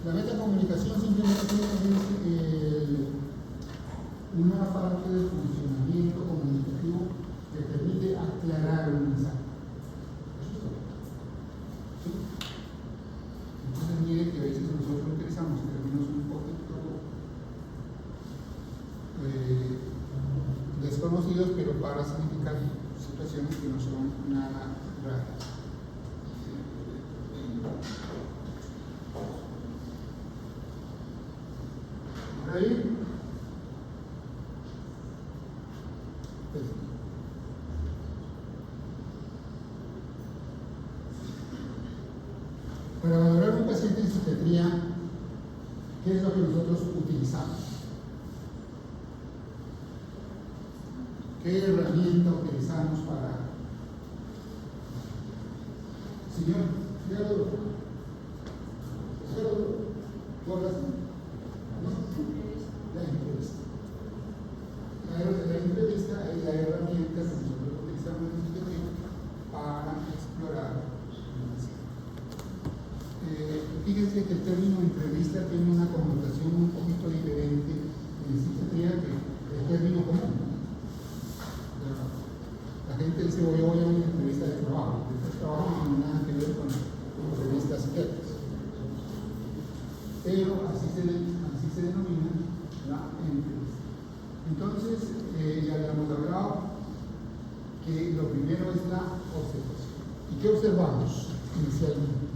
La metacomunicación simplemente es una parte del funcionamiento comunicativo que permite aclarar un mensaje. Eso es todo. ¿Sí? Entonces, miren que a veces nosotros utilizamos términos un poquito desconocidos, pero para significar situaciones que no son nada raras. ¿Por ahí? Pues, para valorar un paciente en psiquiatría, ¿qué es lo que nosotros utilizamos? ¿Qué herramienta utilizamos para... Señor, dígalo. ¿Tú hablas? ¿No? La entrevista. La entrevista es la herramienta que nosotros utilizamos en psiquiatría para explorar el paciente. Fíjense que el término entrevista tiene una connotación un poquito diferente en psiquiatría que el término común. La gente dice, voy a una entrevista de trabajo. Este trabajo no tiene nada que ver con entrevistas psiquiátricas. Pero así se denomina la entrevista. Entonces, ya habíamos hablado que lo primero es la observación. ¿Y qué observamos inicialmente?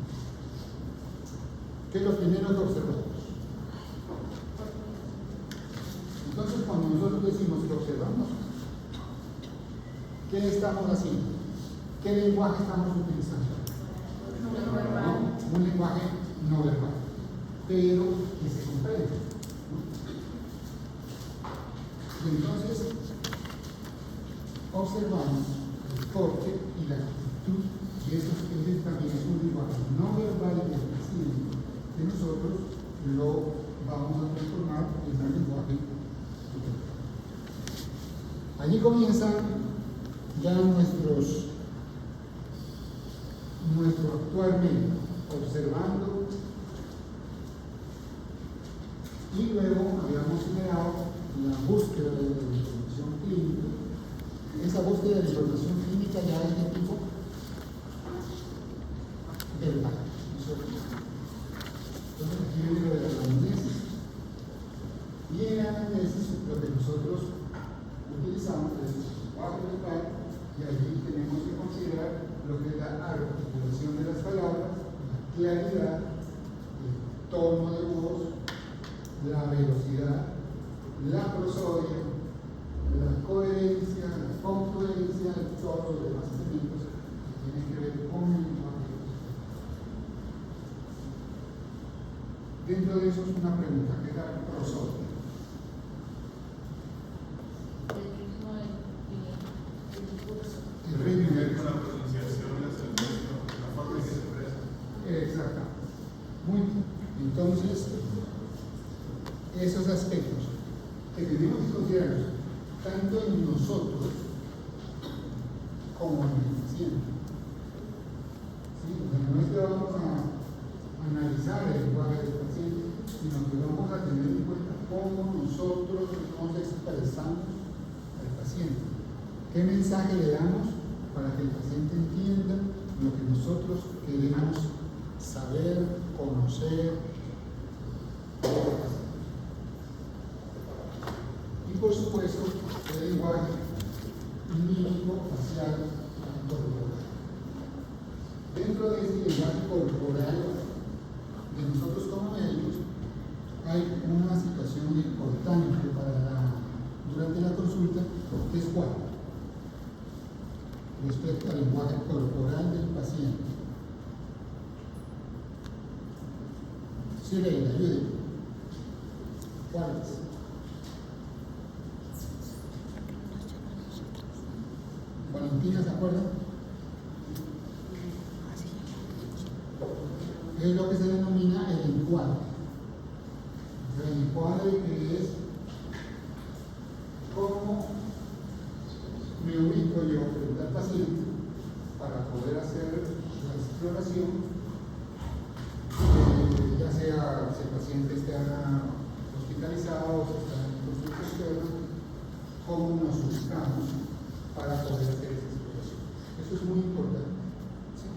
¿Qué es lo primero que observamos? Entonces, cuando nosotros decimos que observamos, ¿qué estamos haciendo? ¿Qué lenguaje estamos utilizando? No verbal. Un lenguaje no verbal, pero que se comprende. Y entonces, observamos el porte y la actitud, y eso también es un lenguaje no verbal del paciente, que nosotros lo vamos a transformar en un lenguaje verbal. Allí comienzan ya nuestro actuar médico, observando, y luego habíamos generado la búsqueda de la información clínica. Esa búsqueda de la información clínica ya es de tipo verbal. Entonces aquí viene lo de la anamnesis. Y en la anamnesis lo que nosotros utilizamos es el lenguaje verbal, y allí tenemos que considerar lo que es la articulación de las palabras, la claridad, el tono de voz, la velocidad, la prosodia, la coherencia, la congruencia, todos los demás elementos que tienen que ver con el lenguaje. Dentro de eso es una pregunta, ¿qué es la prosodia? El ritmo Ver con la pronunciación, la forma en que se expresa. Exacto. Muy bien. Entonces, esos aspectos que tenemos que considerar tanto en nosotros como en el paciente. ¿Sí? O sea, no es que vamos a analizar el lenguaje del paciente, sino que vamos a tener en cuenta cómo nosotros nos expresamos al paciente. ¿Qué mensaje le damos para que el paciente entienda lo que nosotros queremos saber, conocer? Y por supuesto, el lenguaje mímico, facial, corporal. Dentro de este lenguaje corporal de nosotros como médicos, hay una situación importante durante la consulta, que es cuál, respecto al lenguaje corporal del paciente. Sí, Leila, ayúdenme. ¿Cuál es? ¿Cuál es? acuerdan? Es lo que se denomina el encuadre. El encuadre que es cómo me ubico yo frente al paciente para poder hacer la exploración, ya sea si el paciente está hospitalizado o si está en consulta externa, cómo nos ubicamos para poder hacer esa exploración. Eso es muy importante. ¿Sí?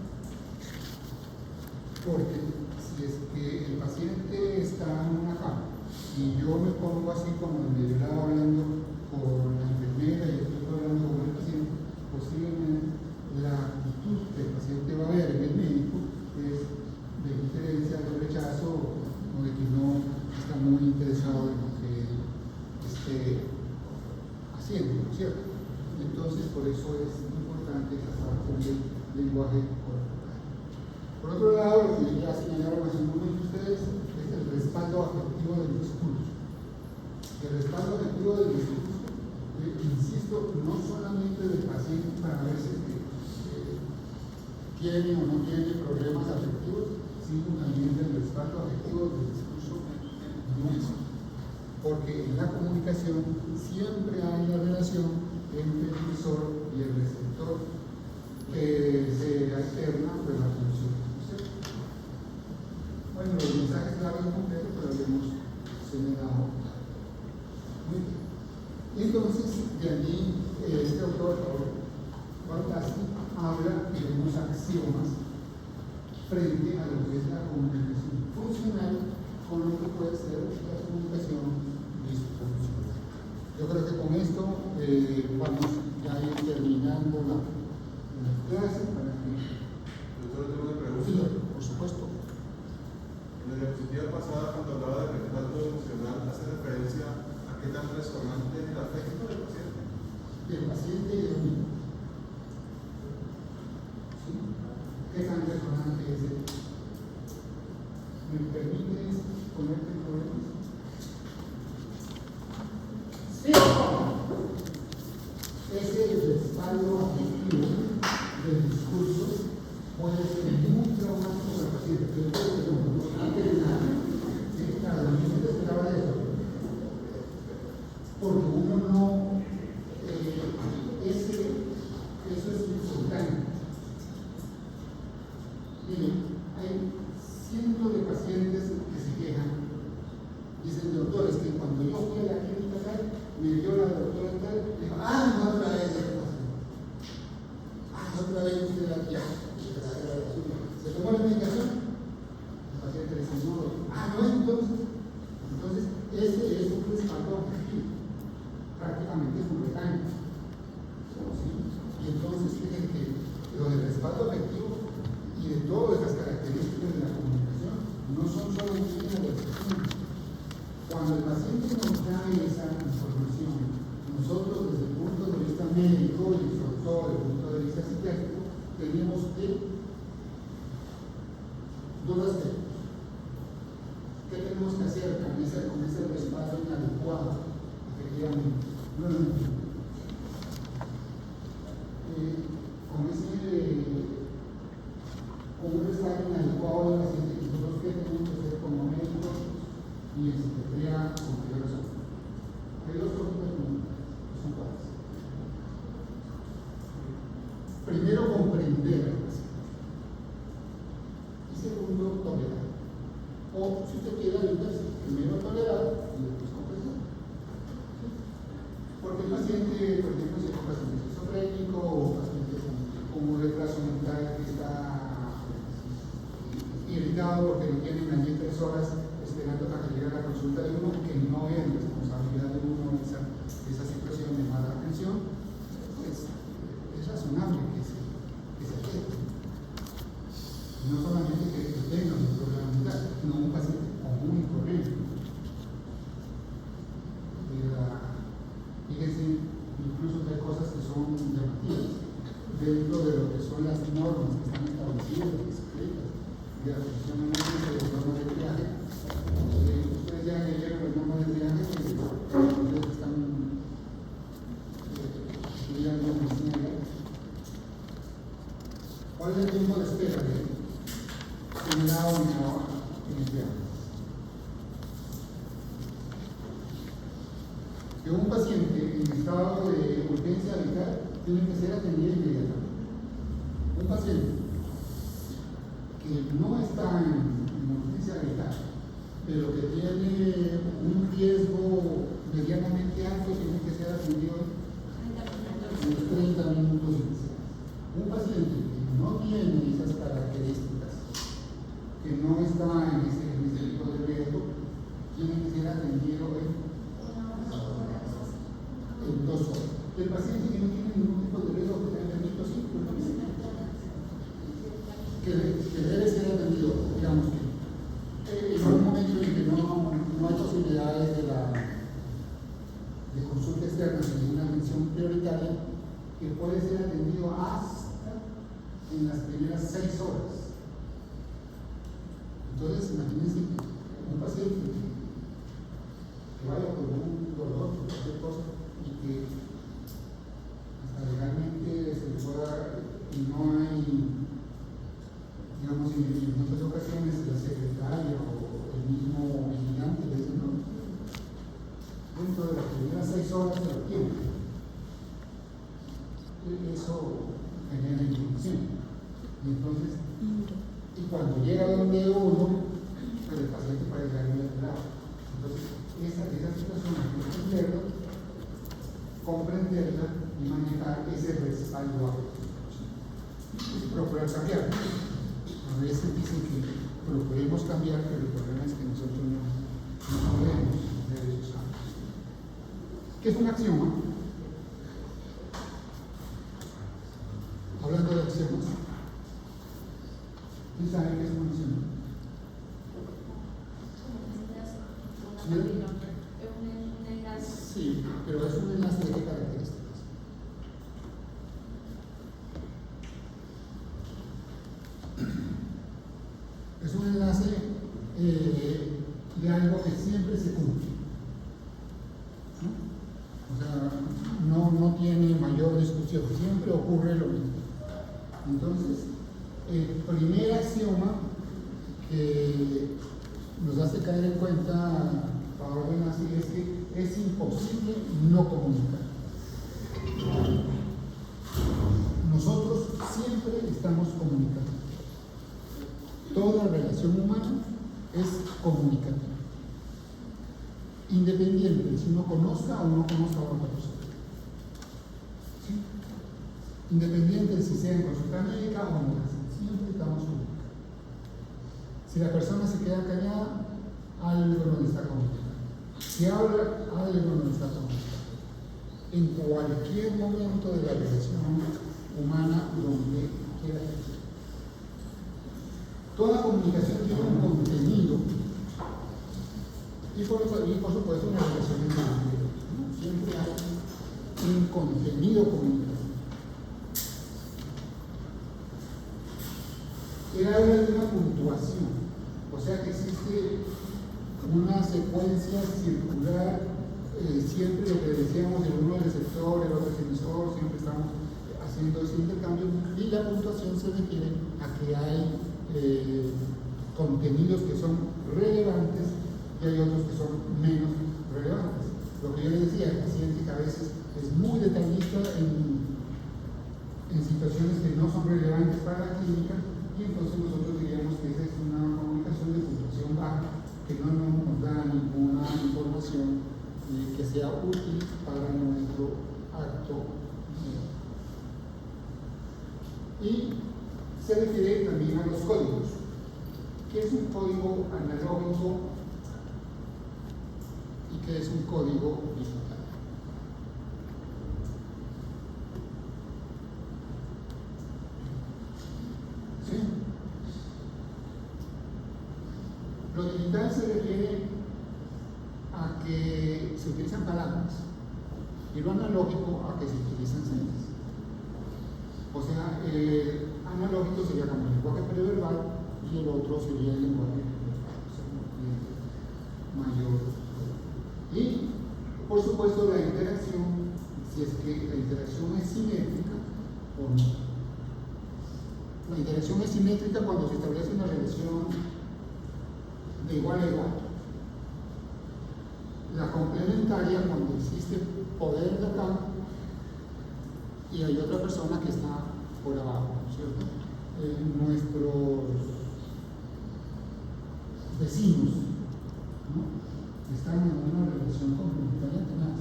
Porque si es que el paciente está en una cama y yo me pongo así como donde yo estaba hablando con la enfermera y estoy hablando con el paciente, posiblemente la actitud que el paciente va a ver en el médico es de diferencia, de rechazo o de que no está muy interesado en lo que esté haciendo, ¿no es cierto? Entonces, por eso es importante tratar con el lenguaje corporal. Por otro lado, lo que ya señalaron hace un momento ustedes es el respaldo afectivo del discurso. El respaldo afectivo del discurso, insisto, no solamente del paciente para ver si tiene o no tiene problemas afectivos, sino también del respaldo afectivo del discurso nuestro. Porque en la comunicación siempre hay la relación entre el emisor y el receptor que se alterna por la función. Bueno, los mensajes claros completos, pero habíamos señalado. Muy bien. Entonces, de allí, este autor, Bartasi, habla de unos axiomas frente a lo que es la comunicación funcional con lo que puede ser la comunicación disfuncional. Yo creo que con esto vamos ya a ir terminando la clase para que... Doctor, tengo una pregunta. Sí, por supuesto. En la diapositiva pasada, cuando hablaba de respaldo emocional, hace referencia a qué tan resonante es el afecto del paciente. Del paciente y del mismo. ¿Sí? ¿Qué tan resonante es él? ¿Me permites ponerte en problemas? Sí. Ese respaldo afectivo del discurso puede ser muy traumático para el paciente. Pero antes de nada, sí, claro, no se esperaba de eso. Porque uno no, eso es instantáneo. Miren, hay cientos de pacientes que se quejan. Dicen, doctor, es que cuando yo fui a la clínica tal, me dio la doctora tal, dijo, no otra vez ese paciente. Otra vez usted la ya. ¿Se tomó la medicación? El paciente le dice, no, no es entonces, ese es un respaldo objetivo. Prácticamente es un regaño. ¿Sí? Y entonces, fíjense que lo del respaldo afectivo y de todas las características de la comunicación no son solamente una expresión. Cuando el paciente nos da esa información, nosotros desde el punto de vista médico y sobre todo desde el punto de vista psiquiátrico, tenemos que dos aspectos. ¿Qué tenemos que hacer con ese respaldo inadecuado? Efectivamente. Con un respaldo inadecuado del paciente, nosotros qué tenemos que hacer como médicos y en psiquiatría con mayor razón. Hay dos cosas que son cuáles. Primero, comprender al paciente. Y segundo, tolerar. O si usted quiere ayudarse, primero tolerar y después comprender. Porque el paciente, por ejemplo, si es un paciente esquizofrénico o paciente con un retraso mental que está irritado porque no tiene unas 10 horas esperando para que llegue a la consulta de uno, que no es responsabilidad de uno esa situación de mala atención, pues es razonable que se atienda. No solamente que tenga un problema mental, sino un paciente común y corriente. Fíjense, incluso hay cosas que son llamativas dentro de lo que son las normas que están establecidas, escritas, de la Comisión Nacional de Normas de Triaje. Ustedes ya leyeron las normas de triaje que ustedes están estudiando medicina legal. ¿Cuál es el tiempo de espera de una unidad inicial? Que un paciente en estado de urgencia vital tiene que ser atendido inmediatamente. Un paciente que no está en urgencia vital, pero que tiene un riesgo medianamente alto, tiene que ser atendido en los 30 minutos iniciales. Un paciente que no tiene esas características, que no está en ese tipo de riesgo, tiene que ser atendido en 2 horas. El paciente que no tiene ningún tipo de riesgo, que tenga permiso, sí, que debe ser atendido, digamos que en un momento en que no hay posibilidades de consulta externa sin una atención prioritaria, que puede ser atendido hasta en las primeras 6 horas. Entonces, imagínense que un paciente que vaya por un dolor, por cualquier cosa, y que hasta legalmente se le pueda, y no hay, digamos, en muchas ocasiones la secretaria o el mismo vigilante le dice, no, dentro de las primeras 6 horas se lo tiene. Eso genera inhibición. Y entonces, y cuando llega donde uno, pues el paciente puede llegar muy alterado. Entonces, esa situación hay que entenderla, comprenderla y manejar ese respaldo a y procurar cambiar. A veces dicen que procuremos cambiar, pero el problema es que nosotros no podemos hacer esos cambios. ¿Qué es un axioma? Hablando de axiomas, ¿quién sabe qué es un axioma? Un enlace. Sí, pero es un enlace de qué características. Es un enlace de algo que siempre se cumple, ¿no? O sea, no tiene mayor discusión, siempre ocurre lo mismo. Entonces, el primer axioma que nos hace caer en cuenta Pablo Benassi es que es imposible no comunicar. Nosotros siempre estamos comunicando. Toda relación humana es comunicativa, independiente de si uno conozca o no conozca a otra persona. ¿Sí? Independiente de si sea en consulta médica o no, siempre estamos comunicando. Si la persona se queda callada, algo no le está comunicando. Si habla, algo no le está comunicando. En cualquier momento de la relación humana, donde quiera que sea. Toda comunicación tiene un contenido y por supuesto una relación individual, ¿no? Siempre hay un contenido comunicativo. Él habla de una puntuación, o sea que existe una secuencia circular, siempre lo que decíamos, el uno es receptor, el otro es emisor, siempre estamos haciendo ese intercambio, y la puntuación se refiere a que hay contenidos que son relevantes y hay otros que son menos relevantes. Lo que yo les decía, el paciente que a veces es muy detallista en situaciones que no son relevantes para la clínica, y entonces nosotros diríamos que esa es una comunicación de puntuación baja, que no nos da ninguna información que sea útil para nuestro acto. Y se refiere también a los códigos. ¿Qué es un código analógico y qué es un código digital? ¿Sí? Lo digital se refiere a que se utilizan palabras y lo analógico a que se utilizan señas. O sea, analógico sería como el lenguaje preverbal y el otro sería el lenguaje mayor. Y, por supuesto, la interacción, si es que la interacción es simétrica o no. La interacción es simétrica cuando se establece una relación de igual a igual. La complementaria cuando existe poder de acá y hay otra persona que está por abajo, ¿cierto? Nuestros vecinos, ¿no? Están en una relación complementaria tenaz.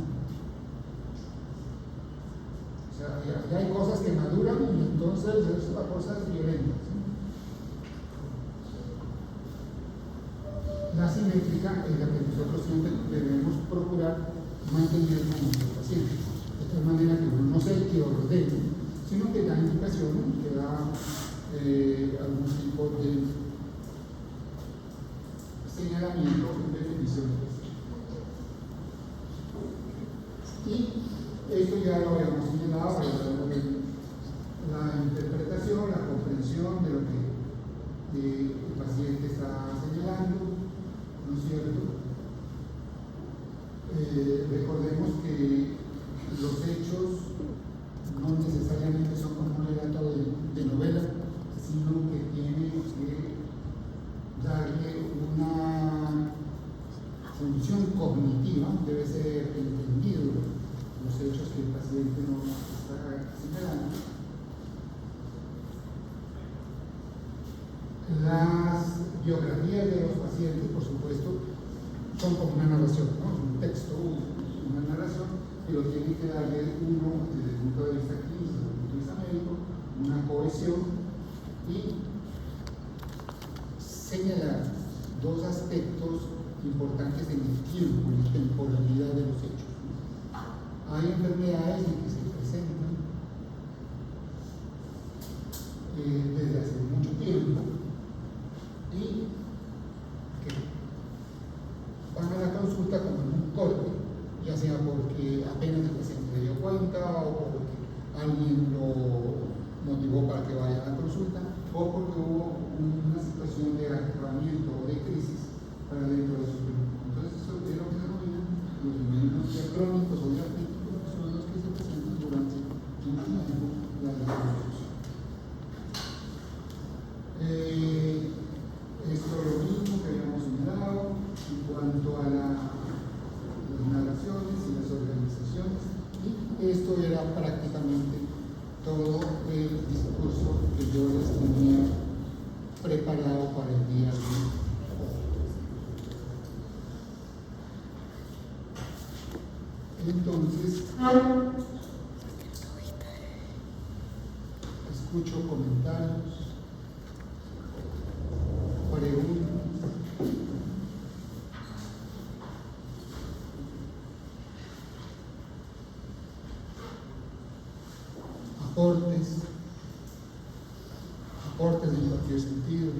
O sea, ya hay cosas que maduran y entonces es la cosa es violenta, ¿sí? La simétrica es la que nosotros siempre debemos procurar mantener con nuestros pacientes. De tal manera que uno no sea el que ordene, sino que da indicaciones, que da algún tipo de señalamiento en beneficio de los pacientes. Y esto ya lo habíamos señalado, la interpretación, la comprensión de lo que el paciente está señalando, ¿no es cierto? Recordemos que los hechos no necesariamente son como un relato de novela, sino que tiene que darle una función cognitiva, debe ser entendido los hechos que el paciente nos está señalando. Las biografías de los pacientes, por supuesto, son como una narración, ¿no? Es un texto, una narración, pero tiene que darle uno, desde el punto de vista clínico, desde el punto de vista médico, una cohesión y señalar dos aspectos importantes en el tiempo, en la temporalidad de los hechos. Hay enfermedades en que se presentan desde hace mucho tiempo y que van a la consulta como en un corte, ya sea porque apenas el paciente se dio cuenta o porque alguien lo motivó para que vaya a la consulta o porque hubo una situación de agravamiento o de crisis para dentro de su cuerpo. Entonces eso es lo que se denomina los fenómenos diacrónicos o diacríticos, que son los que se presentan durante un tiempo de la reproducción. Esto es lo mismo que habíamos señalado en cuanto a las narraciones y las organizaciones, y esto era prácticamente todo el discurso que yo les tenía preparado para el día de hoy. Entonces, escucho comentarios, preguntas. Aportes en cualquier sentido.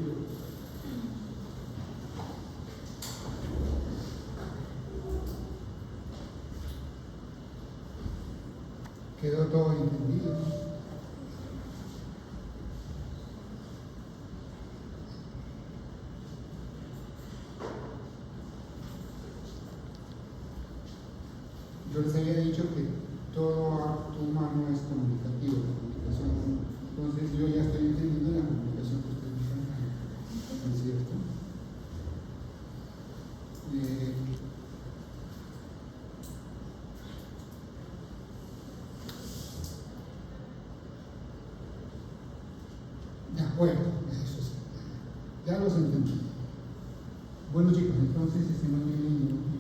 Quedó todo entendido. Yo les había dicho que todo acto humano es comunicativo, la comunicación. Entonces yo ya estoy entendiendo la comunicación que ustedes están dando, ¿no es cierto? De acuerdo, eso sí. Ya los entendí. Bueno chicos, entonces si no tienen